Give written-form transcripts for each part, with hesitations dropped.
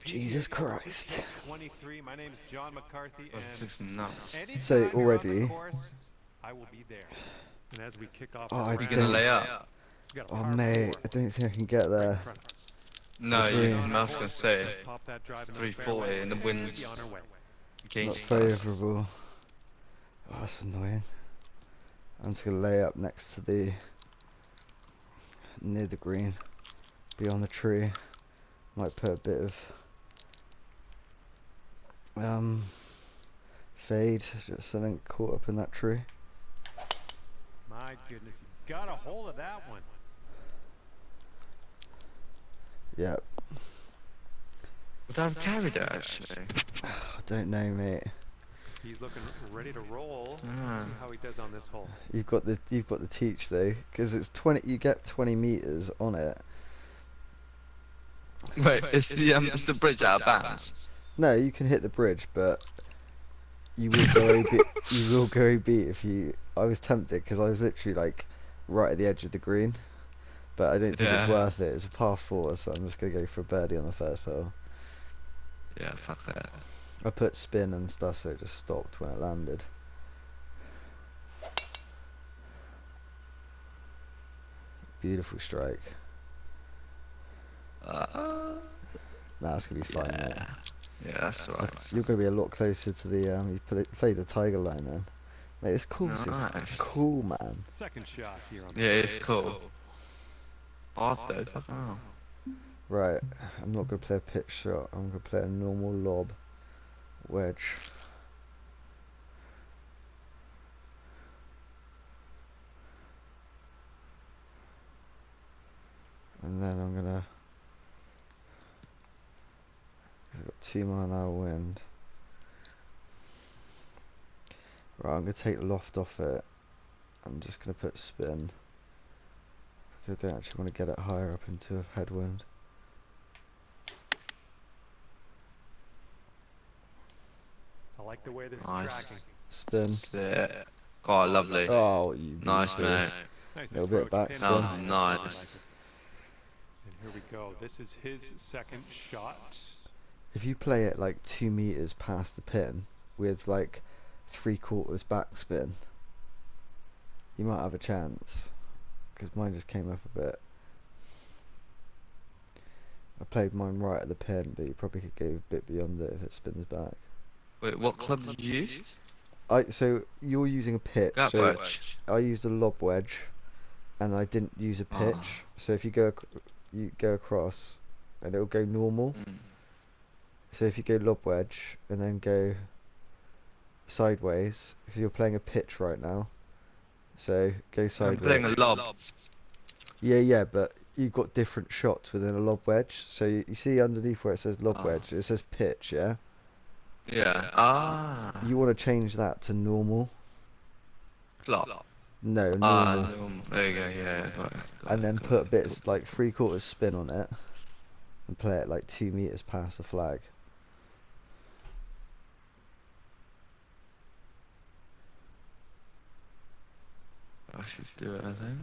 Jesus Christ. 23. My name's John McCarthy, and nuts. So already. I will be there. And as we kick off, I you gonna lay up? Oh mate, I don't think I can get there. No, I was gonna say it's 340 and the wind's not favourable. Oh, that's annoying. I'm just gonna lay up next to the near the green, beyond the tree. Might put a bit of fade, just something caught up in that tree. My goodness, you got a hold of that one. Yep. Would I have carried it actually? I don't know, mate. He's looking ready to roll. Let's see how he does on this hole. You've got the teach though, because it's 20. You get 20 meters on it. Wait, it's the bridge out of bounds. No, you can hit the bridge, but you will go OB. You will go OB if you. I was tempted because I was literally like right at the edge of the green, but I don't think it's worth it. It's a par 4, so I'm just gonna go for a birdie on the first hole. Yeah, fuck that. I put spin and stuff, so it just stopped when it landed. Beautiful strike. Nah, that's gonna be fine, mate. Yeah, that's alright. You're gonna be a lot closer to the you played the tiger line then. Mate, this course is cool, man. Second shot here on yeah, it's cool. Hard though, fuck oh. Right, I'm not gonna play a pitch shot. I'm gonna play a normal lob wedge. And then I'm gonna. I've got 2 mile-an-hour wind. Right, I'm gonna take the loft off it. I'm just gonna put spin because I don't actually want to get it higher up into a headwind. I like the way this is tracking. Spin. Yeah. God, lovely. Oh, you nice, mate. Nice little bit back spin. Oh, nice. And here we go. This is his second shot. If you play it like 2 meters past the pin with like 3/4 backspin, you might have a chance. Because mine just came up a bit. I played mine right at the pin, but you probably could go a bit beyond it if it spins back. Wait, what club did you use? So you're using a pitch. That so wedge. I used a lob wedge, and I didn't use a pitch. So if you go across, and it'll go normal. So if you go lob wedge and then go sideways, because you're playing a pitch right now. So go sideways. I'm playing a lob. Yeah, but you've got different shots within a lob wedge. So you see underneath where it says lob wedge, it says pitch, yeah? Yeah. You want to change that to normal. Lob. No, normal. There you go, yeah. And then put bits like 3/4 spin on it and play it like 2 meters past the flag. I should do it, I think.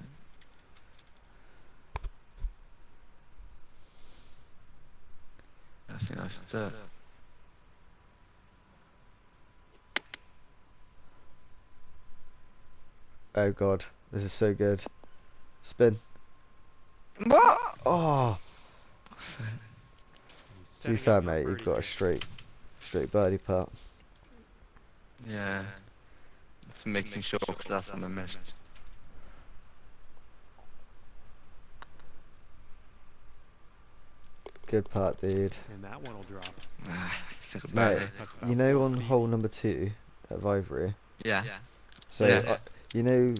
I think I should do it. Oh god, this is so good. Spin. What? Oh! To be fair, mate, you've got a straight birdie putt. Yeah. It's making sure, because that's what I missed. Good putt, dude. And that one will drop. It's like a Mate, birdie. you know on hole number 2 at Ivory. Yeah. So Yeah. you know,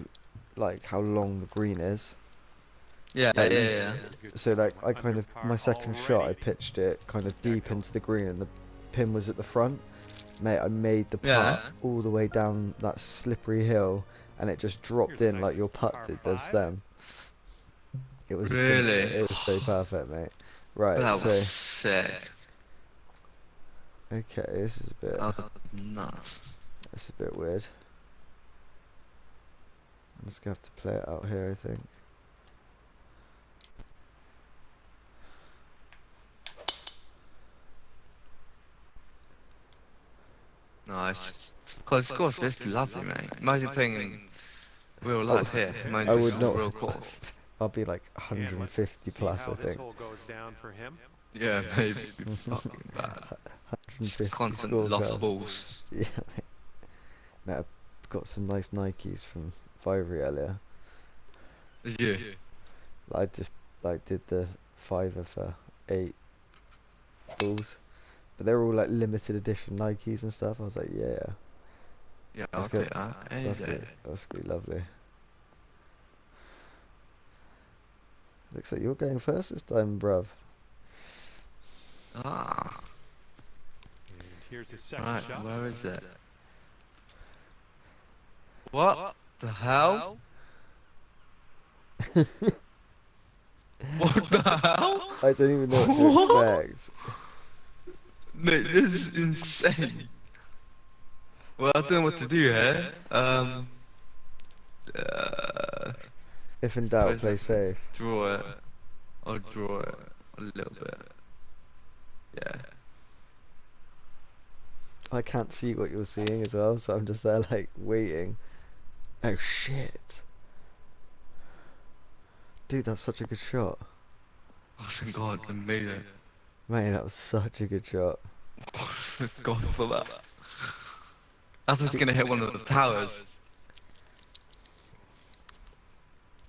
like how long the green is. Yeah, Like, yeah. so like I kind of my second shot I pitched it kind of deep into the green and the pin was at the front. Mate, I made the putt all the way down that slippery hill and it just dropped in like your putt does then. It was Really? it was so perfect, mate. Right, That so was sick. okay, this is a bit That was nuts. this is a bit weird. I'm just gonna have to play it out here, I think. Nice. Close course, this is lovely, mate. Imagine playing in real life here. I Imagine would just not. real course. I'll be like 150 plus, I think. Yeah, maybe. Fucking bad. 150 Constant score lost cards. balls. Yeah, mate. Mate, I've got some nice Nikes from Ivory earlier. Did you? I just like did the fiver for 8 balls, but they're all like limited edition Nikes and stuff. I was like, yeah, Yeah, I'll take that. that's good. That's gonna be lovely. Looks like you're going first this time, bruv. Ah. And here's his second Right, shot. where is it? What the hell? What the hell? I don't even know what to expect. Mate, this is insane. Well, I don't know what to do here. If in doubt, play safe. Draw it. I'll draw it a little bit. Yeah. I can't see what you're seeing as well, so I'm just there like waiting. Oh shit. Dude, that's such a good shot. Oh thank God, I made it. Mate, that was such a good shot. Thank God for that. I thought it was gonna hit one of the towers.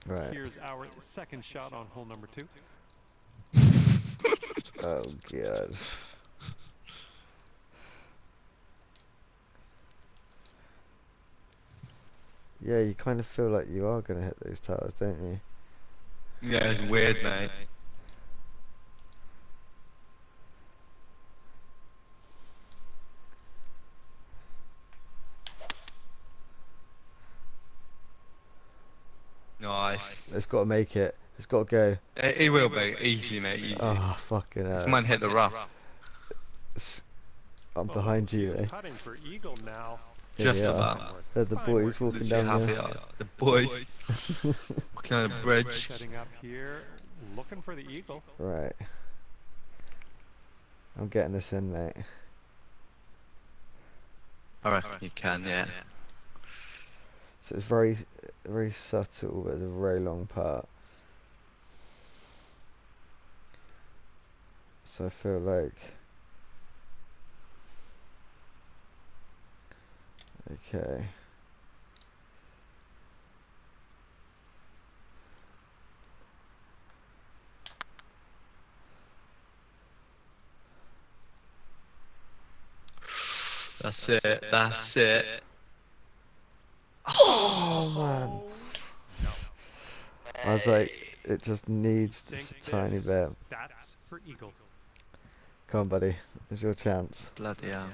Right. Here's our second shot on hole number 2. Oh god. Yeah, you kind of feel like you are gonna hit those towers, don't you? Yeah, it's weird, mate. Nice. It's got to make it. It's got to go. It will be easy, mate. Easy. Oh, fucking hell. This man hit the rough. I'm behind you, though. Putting for eagle now. Just about. They're the boys walking down there. The boys walking on the bridge. Setting up here, looking for the eagle. Right. I'm getting this in, mate. I reckon you can, yeah. So it's very, very subtle, but it's a very long part. So I feel like... Okay. That's it, that's it. Oh, man. I was like, it just needs just a tiny bit. That's for eagle. Come on, buddy. It's your chance. Bloody hell.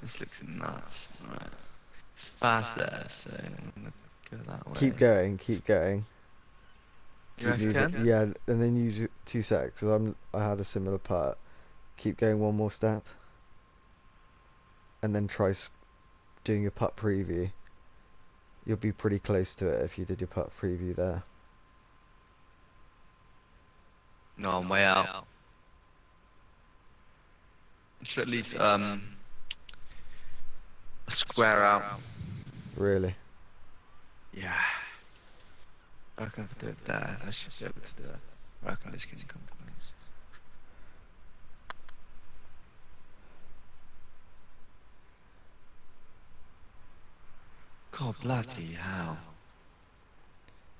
This looks nuts. Right. It's fast there, so I'm gonna go that way. Keep going, keep going. You Keep moving. Yeah, and then use 2 secs, because I had a similar part. Keep going one more step. And then try doing your putt preview. You'll be pretty close to it if you did your putt preview there. No, I'm way out. Should at least square out. Really? Yeah. I reckon if I do it there, I should be able to do it. I reckon this can come close. God, bloody hell.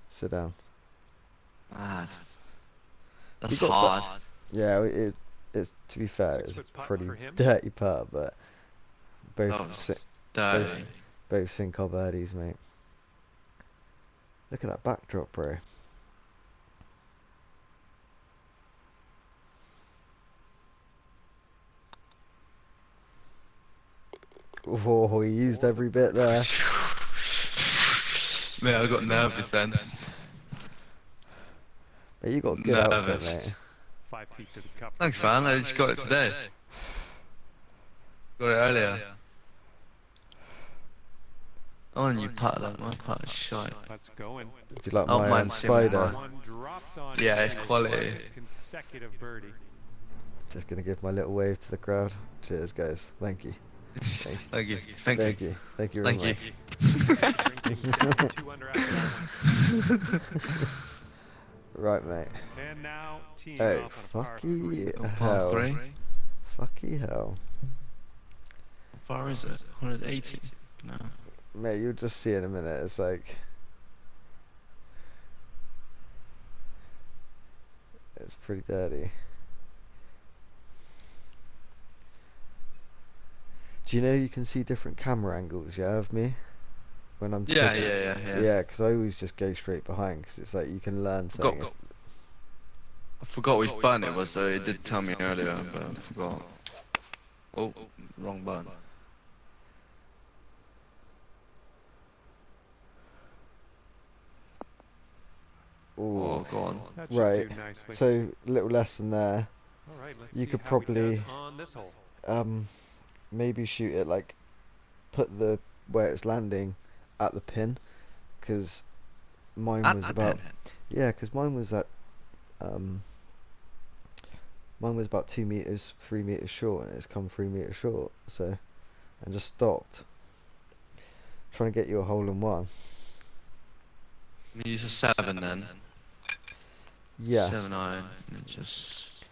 Sit down. Mad. That's You got hard. Yeah, it's to be fair, it's a 6-foot putt pretty for him. dirty putt, but Oh, both si it's dirty. both single birdies, mate. Look at that backdrop, bro. Oh, he used every bit there. Mate, I got nervous then. Mate, you got a good outfit, Nervous. mate. 5 feet to the cup. Thanks, man. I just got it today. Got it earlier. Oh, and you putt that. My putt is shite. Let's going. Do you like Oh, my mine's spider? similar. One drops on Yeah, it's his quality. second consecutive birdie. Just gonna give my little wave to the crowd. Cheers, guys. Thank you. Thank you. Thank you. Thank you. Thank you very Thank much. you. Bring things down to 2 under after that one. Right, mate. And now teeing Hey, off on a par fucky Par hell. 3. Fucky hell. How far is it? 180? No. Mate, you'll just see in a minute. It's like... It's pretty dirty. Do you know you can see different camera angles, yeah, of me? When I'm Yeah, tipping? yeah. Yeah, because I always just go straight behind, because it's like you can learn something. I forgot which button it was, though. It did tell me earlier, but I forgot. Oh, wrong button. Ooh. Oh, go on. That should Right, do nicely. so little lesson there. All right, let's You see could how he does probably on this hole. maybe shoot it like, put the where it's landing at the pin, because mine At was that about pin. yeah, because mine was at mine was about 2 meters, 3 meters short, and it's come 3 meters short. So, and just stopped. Trying to get you a hole in one. Use a 7 then. Yeah. 7 iron. And just.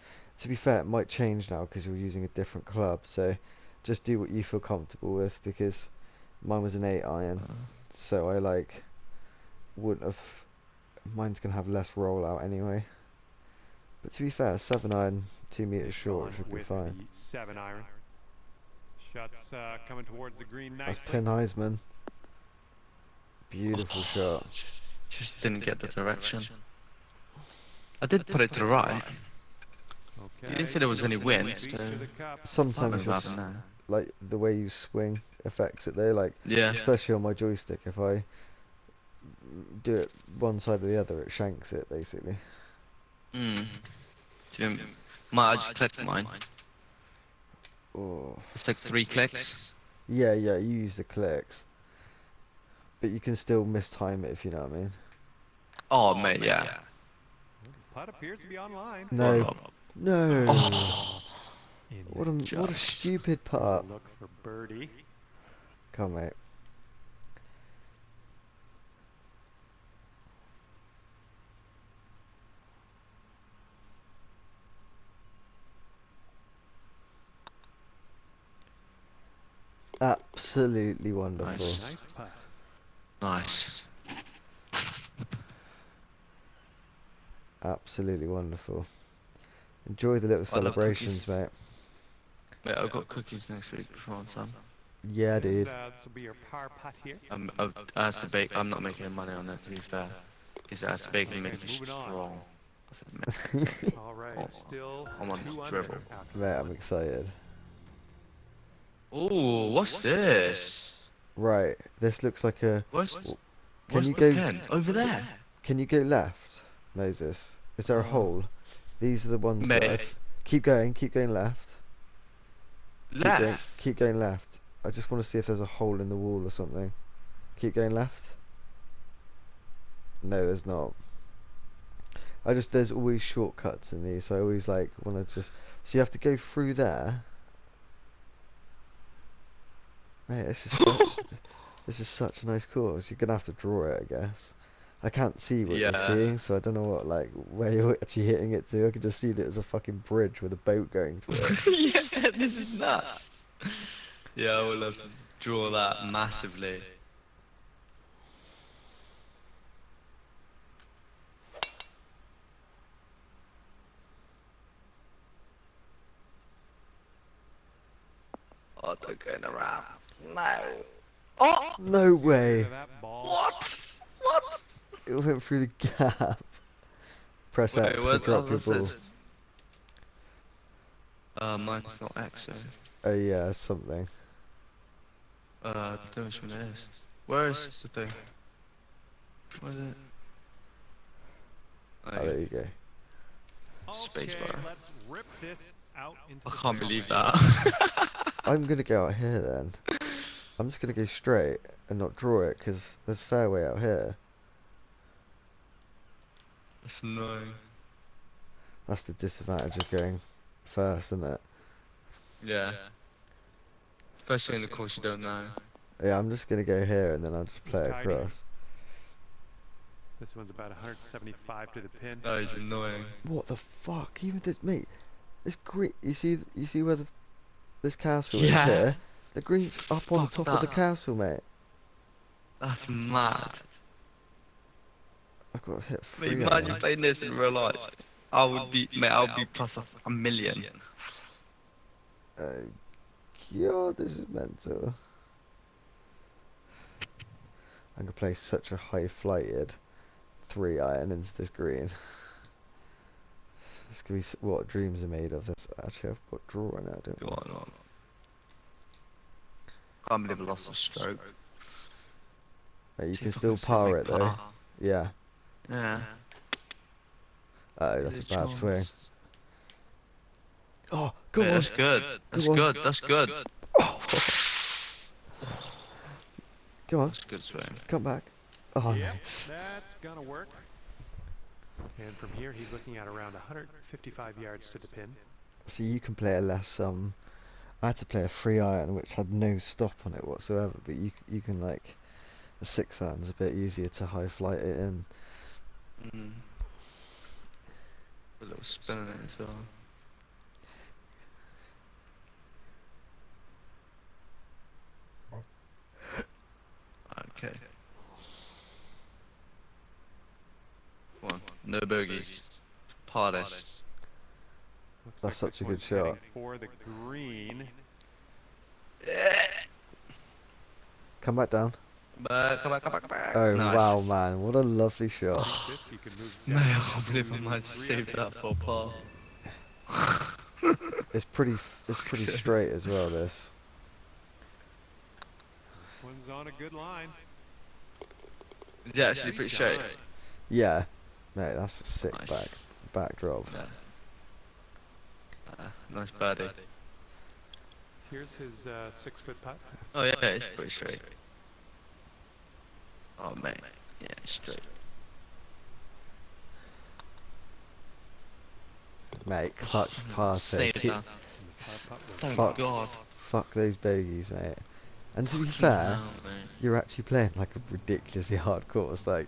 To be fair, it might change now because you're using a different club. So, just do what you feel comfortable with, because mine was an 8 iron. So I like wouldn't have. Mine's gonna have less rollout anyway. But to be fair, 7 iron, 2 meters short On should be with fine. the 7 iron. Shots coming towards the green That's nicely. Pin Heisman. Beautiful shot. Just didn't get the direction. I did put it to the right. Okay. You didn't say there was any wind, Feet so. to the cup. Sometimes Might just be bad now. like the way you swing affects it though. Like Yeah. especially on my joystick, if I do it one side or the other, it shanks it basically. I just clicked mine. Oh. It's like 3 clicks. Yeah, you use the clicks, but you can still mistime it if you know what I mean. Oh, mate, yeah. Putt appears to be online. No, no. Oh. In What a Just. stupid Here's a putt. look for birdie. Come on, mate. Absolutely wonderful. Nice. Nice putt. Nice. Absolutely wonderful. Enjoy the little I love celebrations, cookies. mate. Wait, I've got cookies next week if you want some. Yeah, And, dude. this will be your par putt here. I has to bake. I'm not making any money on that, to be fair. Because it has to bake and make it Moving on. strong. I said, mate, All right, Oh, still I'm on 2 under dribble. after Mate, I'm excited. ooh, what's this? Right, this looks like a. Where's Can you the go? pin? Over there. Can you go left, Moses? Is there a hole? These are the ones that Mate. I've... Keep going left. Left. Keep going left. I just want to see if there's a hole in the wall or something. Keep going left. No, there's not. There's always shortcuts in these, so I always like want to just. So you have to go through there. Mate, this is such a nice course. You're gonna have to draw it, I guess. I can't see what you're Yeah. seeing, so I don't know where you're actually hitting it to. I can just see that there's a fucking bridge with a boat going through it. Yeah, this is nuts. Yeah, I would love to draw that massively. Oh, they're going around. No. Oh! No See, look way. at that ball. What? What? It went through the gap. Press Wait, X to what? drop your What's this? ball. Mine's not X, so. Oh yeah, something. I don't know which one it is. Where is the thing? Where is it? Oh, there you go. Spacebar. Okay, let's rip this out into I the can't believe fairway. that. I'm gonna go out here then. I'm just gonna go straight and not draw it because there's fairway out here. That's annoying. That's the disadvantage of going first, isn't it? Yeah. Especially in the course you don't know. Yeah, I'm just gonna go here and then I'll just play it tidy. across. This one's about 175 to the pin. That is annoying. What the fuck? Even this, mate. This green. You see where this castle is Yeah. here? The green's up on the Fuck top of the that. castle, mate. That's mad. I've got to hit Mate, 3 imagine iron. playing this in real life. I would be plus a million. Oh god, this is mental. I'm gonna play such a high flighted 3 iron into this green. This could be what dreams are made of. This actually, I've got draw now, don't Go I? on. Can't believe I lost a stroke. Mate, you See can if I still save par my it though. par. Yeah. Yeah. Oh, that's a Good bad swing. chance. Oh, go Mate, on. that's good. That's Go on. good. That's good. Come on, That's a good swing. come back. Oh Yep, no. that's gonna work. And from here, he's looking at around 155 yards to the pin. So you can play a less I had to play a 3 iron which had no stop on it whatsoever, but you can like a 6 iron's a bit easier to high flight it in. A little spin in it as well. Okay. Come on, no bogeys. Par this. Looks That's like such a this good one's heading shot. for the green. Come back down. Come back. Oh Nice. wow, man, what a lovely shot. This you can move Man, down I can't believe I to managed to 3 save that for a par. It's pretty straight as well. This. This one's on a good line. Yeah, actually pretty straight. Yeah, mate, that's a sick Nice. backdrop. Yeah. Nice birdie. Here's his 6-foot putt. Oh yeah, it's pretty straight. Oh mate, yeah, straight. Mate, clutch pass it. Save Keep, that. The par putt was Oh Fuck. god. fuck those bogeys, mate. And to be fair, No, mate. you're actually playing like a ridiculously hard course. Like,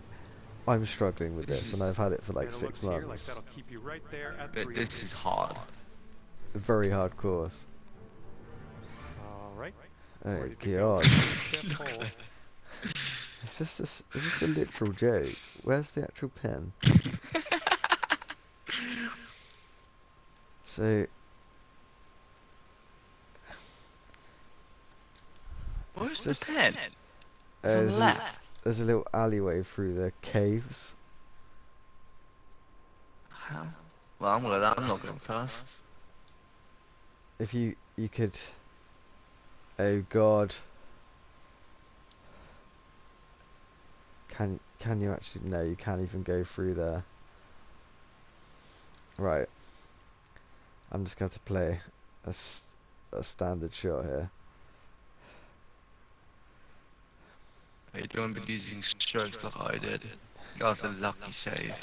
I'm struggling with this, and I've had it for like and it 6 looks here like months. that'll keep you right there at Mate, 3. this is hard. A very hard course. All right. Oh Ready to go god. for the 5th hole. It's just is this a literal joke? Where's the actual pin? So Where's the just- pen? It's on the there's a, left. there's a little alleyway through the caves. How? Well, I'm not going first. If you could, oh god. Can you actually? No, you can't even go through there. Right. I'm just going to play a standard shot here. You don't be using strokes like I did. That's a lucky save.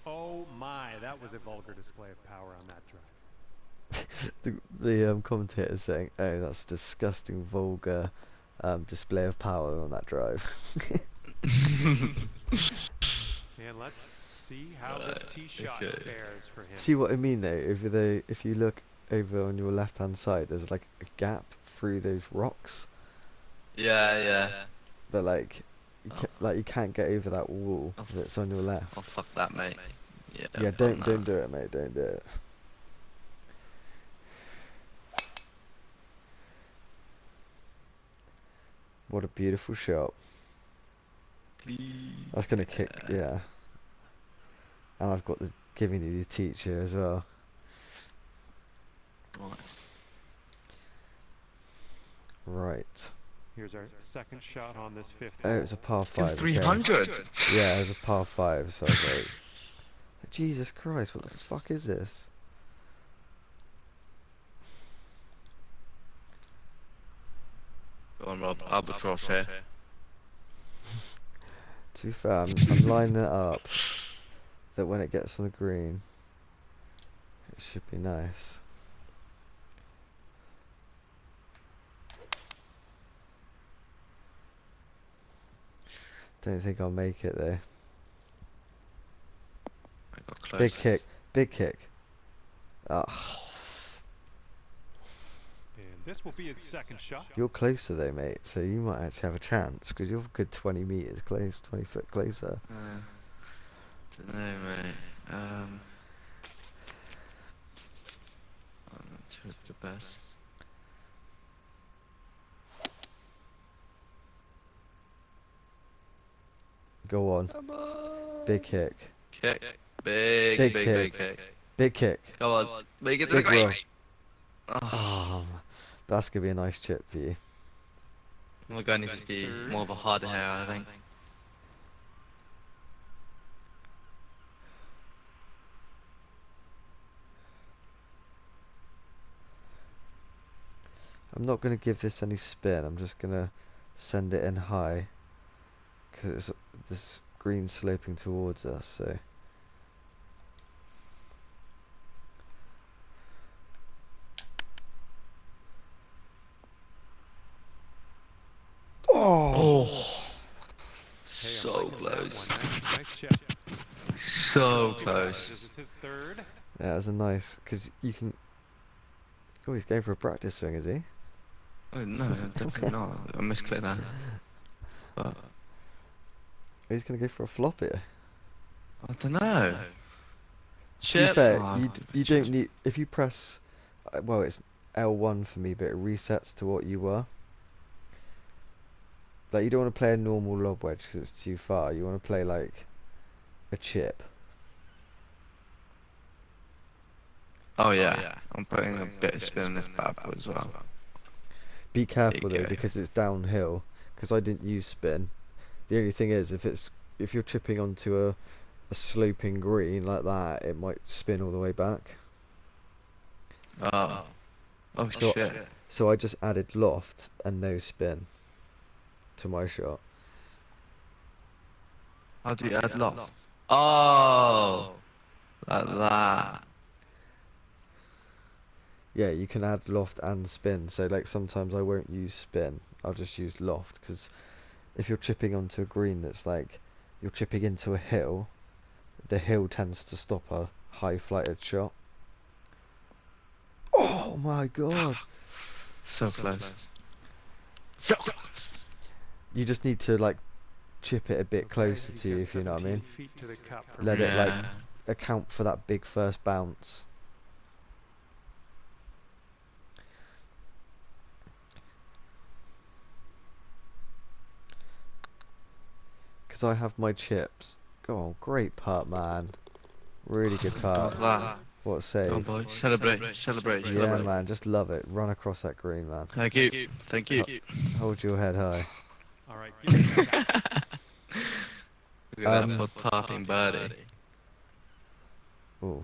Oh my, that was a vulgar display of power on that drive. The commentator's saying, "Oh, that's a disgusting, vulgar display of power on that drive." And let's see how this tee shot okay. fares for him. See what I mean though? If you look over on your left hand side, there's like a gap through those rocks, Yeah. but like you can't get over that wall Oh, that's on your left. Oh fuck that, mate. Yeah. Yeah, don't do it, mate. Don't do it. What a beautiful shot. Please. That's gonna kick, yeah. And I've got the giving you the teacher as well. Nice. Right. Here's our second shot on this fifth Oh, hole. it was a par Still 5. 300. Okay. Yeah, it was a par 5, so I was like, Jesus Christ, what the fuck is this? Go on, Rob. Albatross here. To be fair, I'm lining it up that when it gets on the green, it should be nice. Don't think I'll make it though. I got close. Big kick, big kick. Ah, And this will be his second shot. you're closer though, mate. So you might actually have a chance because you're a good 20 meters close, 20 foot closer. Don't know, mate. Let's hope the best. Go on, Come on. big kick, Kick. Big, Big big, kick. big kick. big kick. Come on. Make it to Big the green. roll. Oh. Oh, that's gonna be a nice chip for you. My guy needs to be more of a hard hair, I think. I'm not gonna give this any spin. I'm just gonna send it in high because this green sloping towards us. So. Oh. So close. Nice chip. So This close. is his third. Yeah, it was a nice because you can. Oh, he's going for a practice swing, is he? Oh no, definitely not. I misclicked that. But Oh, he's gonna go for a flop here. I don't know. To be Chip. fair, Oh, you don't need if you press. Well, it's L1 for me, but it resets to what you were. Like you don't want to play a normal lob wedge because it's too far. You want to play like a chip. Oh yeah, I'm putting a bit of spin on this bad boy as well. Be careful There you though go. because it's downhill. Because I didn't use spin. The only thing is if you're chipping onto a sloping green like that, it might spin all the way back. Oh. Oh So, shit. so I just added loft and no spin to my shot. How do you add loft? Oh, like that. Yeah, you can add loft and spin. So like sometimes I won't use spin. I'll just use loft because if you're chipping onto a green that's like you're chipping into a hill, the hill tends to stop a high flighted shot. Oh my god. So close. So close. You just need to like chip it a bit Okay, closer he's to you, got if you know what I 17 mean. feet to the cup for Let it like Yeah. account for that big first bounce. Because I have my chips. Go on, great putt, man. Really good putt. Love that. What a Come on, save. boy. Celebrate, celebrate, Yeah, celebrate. man, just love it. Run across that green, man. Thank you. Thank you. Hold your head high. All right, give it a shot. Look at that for tarting birdie. Ooh.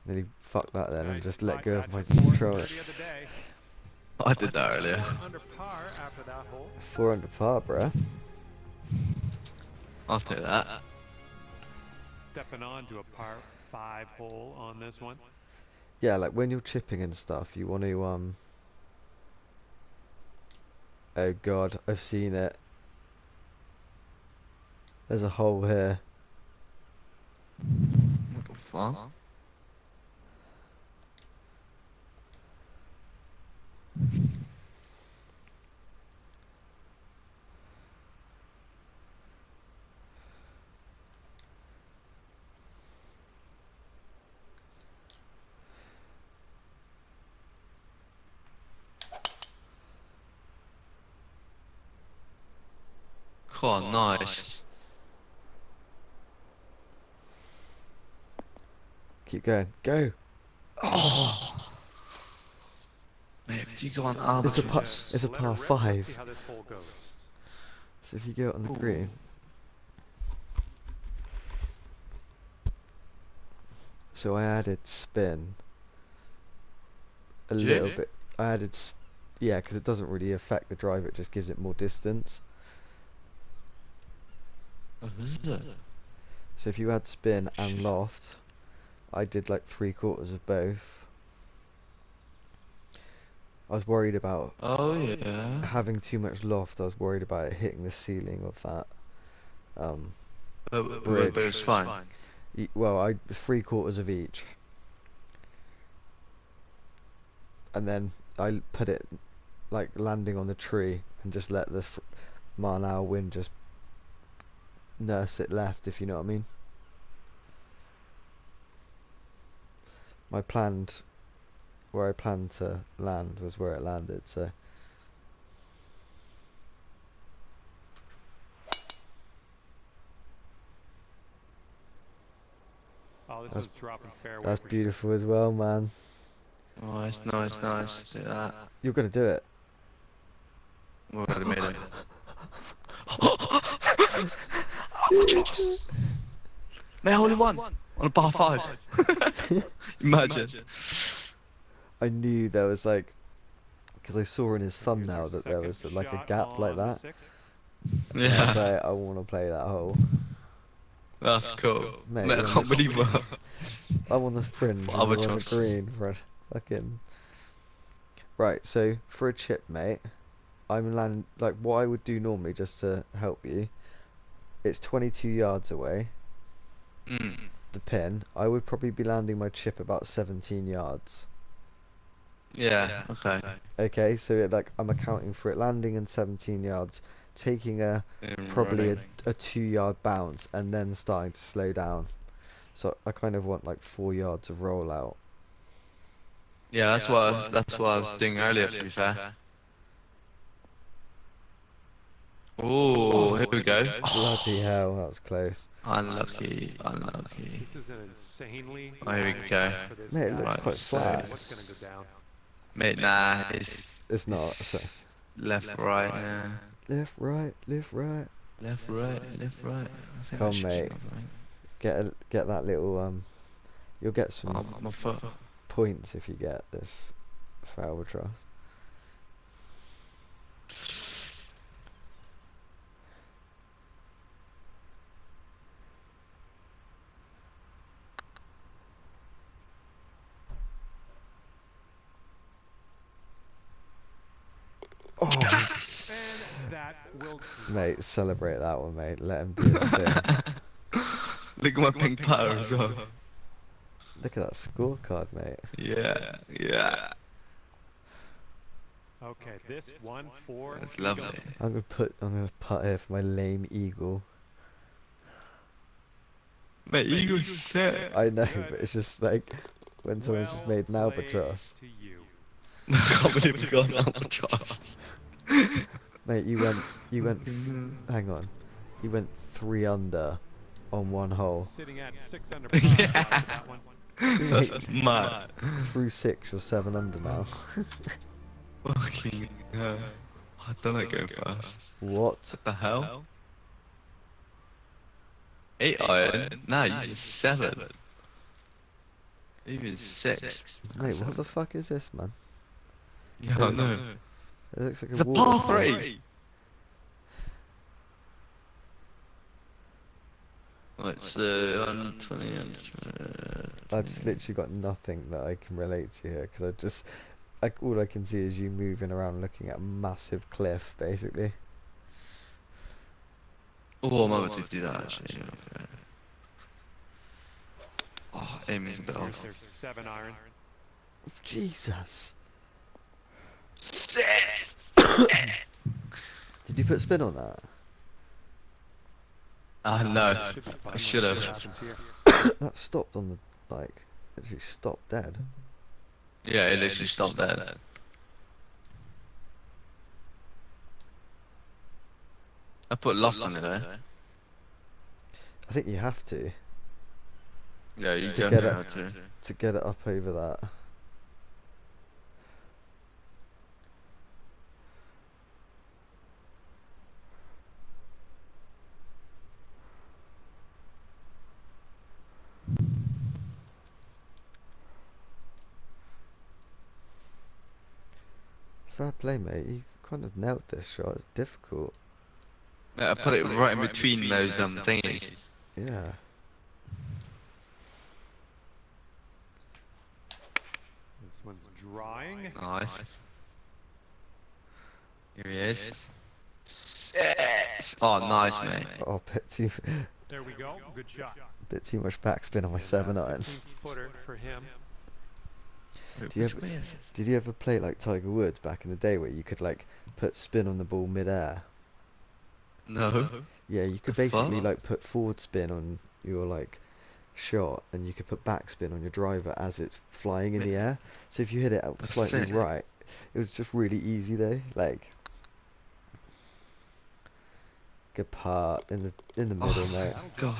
Nearly fucked that then and Nice just let putt, go of my that's his fourth controller. birdie of the day. I did that earlier. 4 under par after that hole. 4 under par, bruh. I'll take that. Stepping on to a par 5 hole on this one. Yeah, like when you're chipping and stuff, you want to Oh god, I've seen it. There's a hole here. What the fuck? Oh, nice. Keep going. Go. Oh. Mate, if you go on It's a albatross. it's a Let her par rip. Let's 5. see how this hole goes. So if you go on the Ooh. green. So I added spin a little bit. I added, yeah, because it doesn't really affect the drive. It just gives it more distance. What is it? So if you add spin and loft, I did like 3/4 of both. I was worried about Oh yeah. having too much loft. I was worried about it hitting the ceiling of that But it's fine. well, I 3/4 of each, and then I put it like landing on the tree and just let the mile-an-hour wind just nurse it left, if you know what I mean. My planned where I planned to land was where it landed, so Oh, this one's dropping fairway. that's for beautiful as well, man. Nice. Do that. You're gonna do it. We already made it. Mate, only one on a par 5. Imagine. I knew there was like, because I saw in his sure. Here's thumbnail our that there was second like a shot gap like on the that. 6th. And I was Yeah, like, I want to play that hole. that's cool. Mate, Mate, I you're on can't the- believe that. I'm on the fringe and you're on the Albatross. green for a fucking. Right, so for a chip, mate, like what I would do normally just to help you. It's 22 yards away. Mm. The pin. I would probably be landing my chip about 17 yards. Yeah, okay. Okay, so like I'm accounting for it landing in 17 yards, taking And probably running. a 2 yard bounce and then starting to slow down. So I kind of want like 4 yards of rollout. Yeah, that's what I was doing earlier, to be fair. Oh, here we go. Bloody hell, that was close. Unlucky. This is an insanely Oh, here we long go. putt for this Mate, it guy. looks Right, quite so flat. What's gonna go down? Mate, nah, it's It's not. So left, right, yeah. left, right, left, right. Left, right. I think Come, that should be mate. right. Get that little You'll get some Oh, my foot. points if you get this for albatross. Oh, And that will mate, celebrate that one, mate. Let him do his thing. Look at my pink putter as well. Look at that scorecard, mate. Yeah. Okay, this one for That's Eagle. lovely. I'm gonna putt here for my lame eagle. Mate, Eagle's sick. I know, but it's just like when someone's just made an Well albatross. played to you. I can't believe we got an albatross. Mate, you went. Hang on, you went 3 under on one hole. Sitting at 6 under par after that one. That's mad. Through 6, you're 7 under now. Fucking hell. I don't like going fast. What? What the hell? 8 iron? Nah, you just 7. Even 6. Mate, what the fuck is this, man? Yeah, I know. It looks like It's a par waterfall. 3. Right, so on 20 and I've just literally got nothing that I can relate to here because all I can see is you moving around looking at a massive cliff, basically. Oh, I'm about to do that actually. Okay. Oh, aiming's a bit Here's off. their 7 iron. Jesus. 6! Did you put spin on that? No. Should be fun I when should shit have. happens here. That stopped on the, like, actually stopped dead. Yeah, it literally stopped there. I put loft on it though. I think you have to Yeah, you to definitely get it have to. to get it up over that. Fair play, mate. You kind of nailed this shot. It's difficult. Yeah, I put it right in between those thingies. Yeah. This one's drying. Nice. Here he is. Yes. Oh, nice, mate. Oh, There we go. Good shot. bit too much backspin on my 7-iron. 15-footer for him. Wait, Do you which ever, way is it? did you ever play like Tiger Woods back in the day where you could like put spin on the ball mid-air? No. Yeah, you could The basically fuck? like put forward spin on your like shot, and you could put backspin on your driver as it's flying in the air. So if you hit it out That's slightly sick. right, it was just really easy though. Like good part in the middle, Oh mate. my god.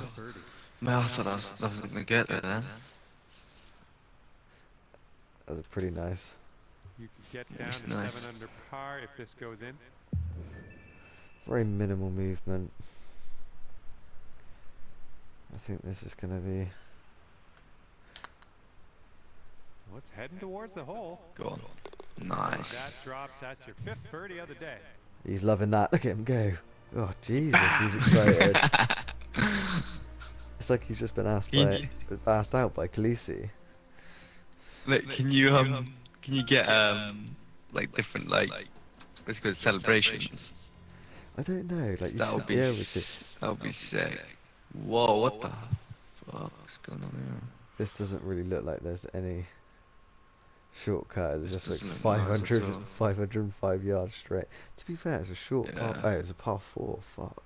Man, I thought I was gonna get there then. That was pretty nice. You could get Yeah, down it's to nice. 7 under par if this goes in. Very minimal movement. I think this is gonna be. Well, it's heading towards the hole. Go on. That Nice. drops. That's your 5th birdie of the day. He's loving that. Look at him go. Oh Jesus, he's excited. It's like he's just been asked out by Khaleesi. Wait, can you get like different like what's it called, celebrations? I don't know. Like you That should would be be able to. that would be sick. Whoa, what the fuck's going on here? This doesn't really look like there's any shortcut. It This just looks doesn't look nice at 500, all. 505 yards straight. To be fair, it's a short par. Yeah. Oh, it's a par 4. Fuck.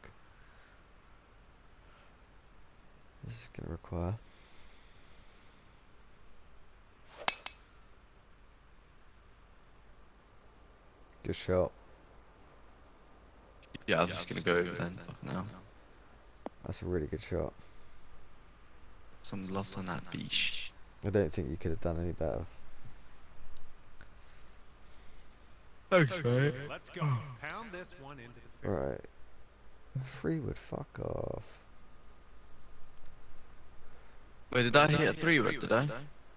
This is gonna require. Good shot. Yeah, I'm just gonna go over then. Fuck now. That's a really good shot. Some loft on that beach. I don't think you could have done any better. Thanks, mate. Let's go. Pound this one into the fairway. Right. Freewood, fuck off. Wait, did I hit a 3-wood, did I?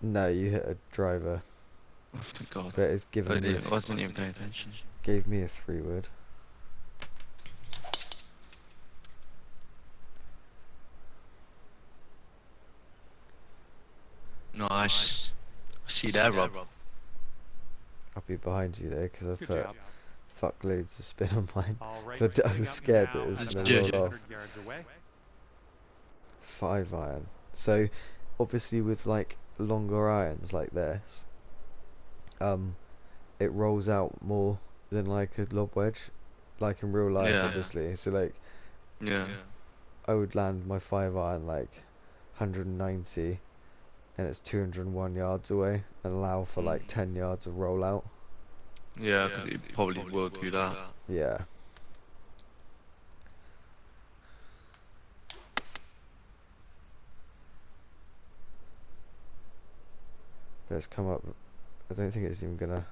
No, you hit a driver, Oh, thank god. but it's I given me, wasn't even paying attention. gave me a 3-wood. Nice. See that, Rob? I'll be behind you there because I Good put job. fuck loads of spin on mine. All right, 'Cause we're I setting was up scared now that it was at gonna about roll off. 100 yards away. 5-iron. So obviously with like longer irons like this, it rolls out more than like a lob wedge, like in real life, Yeah. obviously. So like Yeah. I would land my 5-iron like 190, and it's 201 yards away, and allow for like 10 yards of rollout. Yeah, because it probably will do that. Yeah. But it's come up. I don't think it's even gonna.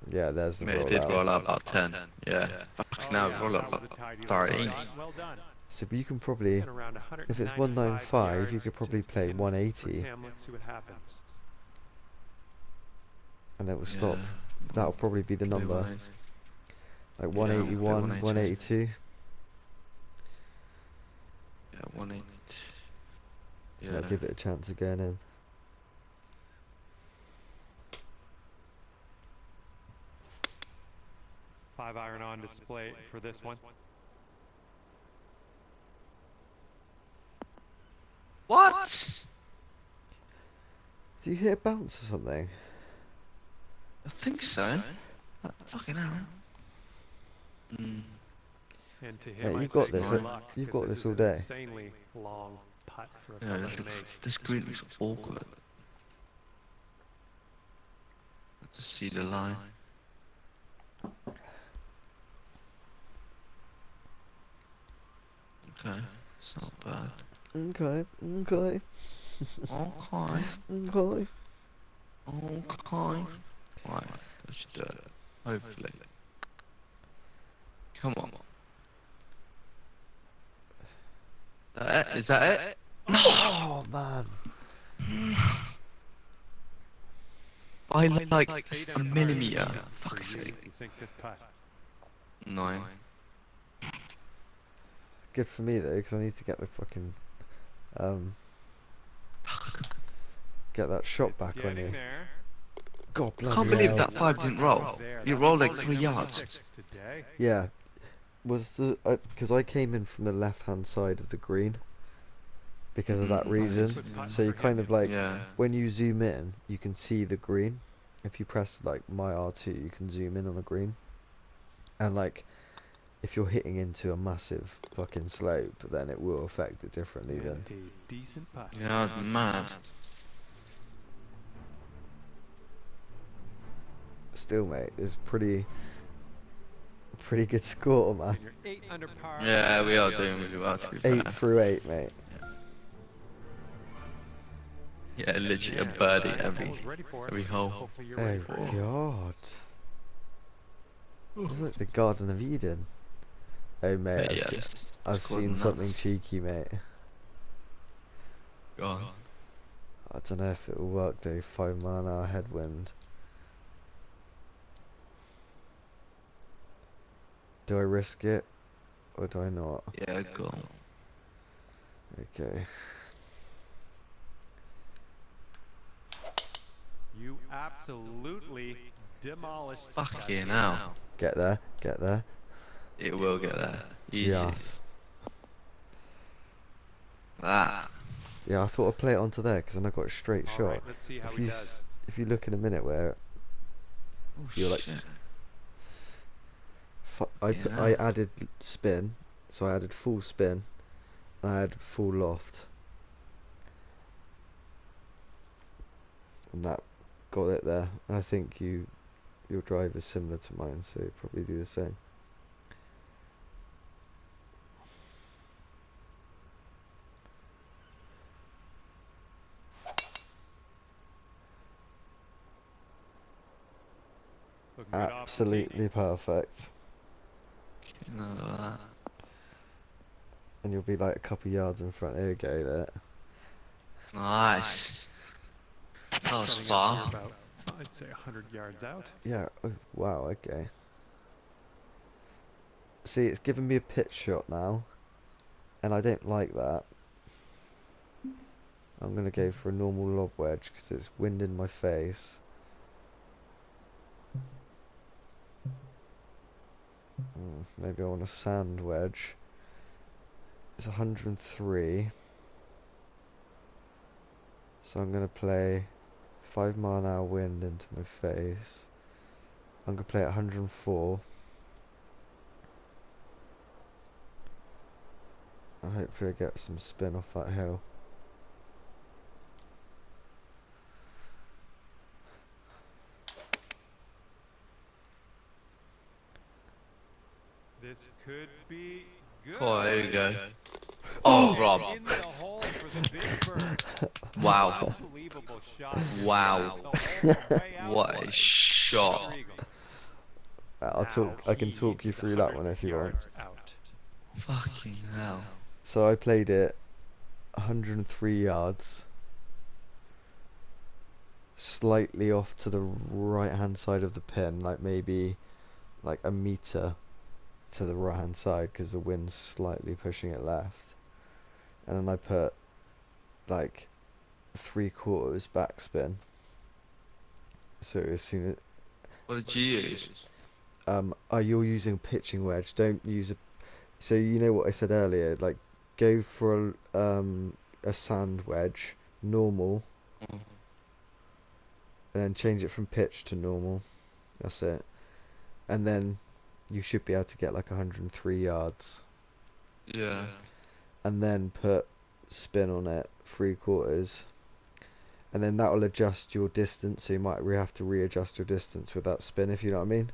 Yeah, there's the Mate, it rollout. did roll out about 10. Yeah. Oh, Fuck, now yeah, roll that out was a about tidy 13. little shot. Well done. So but you can probably, At around if it's 195 195, you yards could probably to play pin for 180, him. Let's see what happens. and it will stop. Yeah. That'll probably be the Play number. 180. Like Yeah, we'll play 181, 180. 182. Yeah, 180. I'll Yeah. give it a chance of going in. Five iron on display for this one. What? Do you hit a bounce or something? I think so. Fucking hell. And to Yeah, him, I you've got say this, good uh, luck, you've 'cause got this is all an day. Insanely long putt for a Yeah, fella this to looks, make. this green looks awkward. Let's see the line. Okay, it's not bad. Okay, okay, Okay, okay. okay. Right, let's do it. Hopefully. Come on. That it? Is that it? No! Oh man. By like Eight a under par millimeter. for Fuck's you sake. to sink this putt. 9. Good for me though, because I need to get the fucking get that shot It's back on you. getting there. God I can't bloody believe hell. that 5 didn't roll. There, You that's rolled like only 3 number yards. 6 today. Yeah, was the because I came in from the left hand side of the green because of that reason. Good putt So you for kind him. of like Yeah. when you zoom in, you can see the green. If you press like my R2, you can zoom in on the green. And like if you're hitting into a massive fucking slope, then it will affect it differently And then. a decent putt. Yeah, that's mad. Still, mate, it's pretty good score, man. And you're 8 under par. Yeah, we are doing really well, to be fair. 8 through 8, mate. Yeah, literally a Yeah, birdie that every ball's ready for us. hole. Hopefully you're ready Oh for it. god. It's like the Garden of Eden. Oh mate, But yeah, I've score's seen something nuts. cheeky, mate. Go on. I don't know if it will work though. 5 mile an hour headwind. Do I risk it or do I not? Yeah, go on. Okay. You absolutely demolished that Fucking tee. hell. Get there. Get there. It will get there. Easy. Just. Ah. Yeah, I thought I'd play it onto there because then I got a straight All shot. right, let's see how he does. If you look in a minute where Oh, you're like, shit. I added spin, so I added full spin, and I added full loft, and that got it there. I think your drive is similar to mine, so you probably do the same. Looking good off the tee. Absolutely perfect. No, And you'll be like a couple yards in front. There you go, there. nice. That was Setting up here far. about, I'd say 100 yards out. Yeah. Oh, wow. Okay. See, it's giving me a pitch shot now, and I don't like that. I'm gonna go for a normal lob wedge because it's wind in my face. Maybe I want a sand wedge. It's 103. So I'm gonna play 5 mile an hour wind into my face. I'm gonna play at 104. And hopefully I get some spin off that hill. This could be good. Oh, there you go. Oh, Rob. In the hole for the big bird. Wow. Unbelievable shot. Wow. The hole's way out What a wide. shot. Super eagle. I can talk you through that one if you want. Out. Fucking hell. So I played it 103 yards. Slightly off to the right hand side of the pin, like maybe like a meter to the right hand side because the wind's slightly pushing it left. And then I put like 3/4 backspin. So as soon as What did you use? you're using pitching wedge, don't use a, so you know what I said earlier, like go for a sand wedge, normal, Mm. and then change it from pitch to normal. That's it. And then you should be able to get like 103 yards. Yeah. And then put spin on it 3/4, and then that will adjust your distance, so you might have to readjust your distance with that spin, if you know what I mean.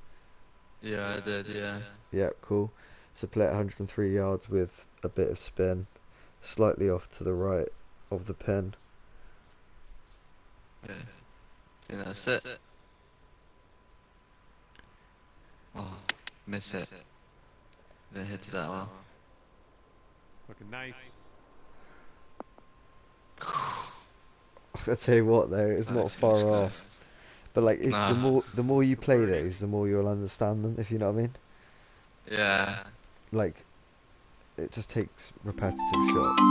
Yeah, I did, yeah. Yeah, cool. So play it 103 yards with a bit of spin, slightly off to the right of the pin. Yeah. I think that's it. Oh, miss it. They hit it that well. Looking nice. I tell you what though, it's Oh, not it's far close. off. But like, Nah. the more you play Birdie. those, the more you'll understand them. If you know what I mean. Yeah. Like, it just takes repetitive shots.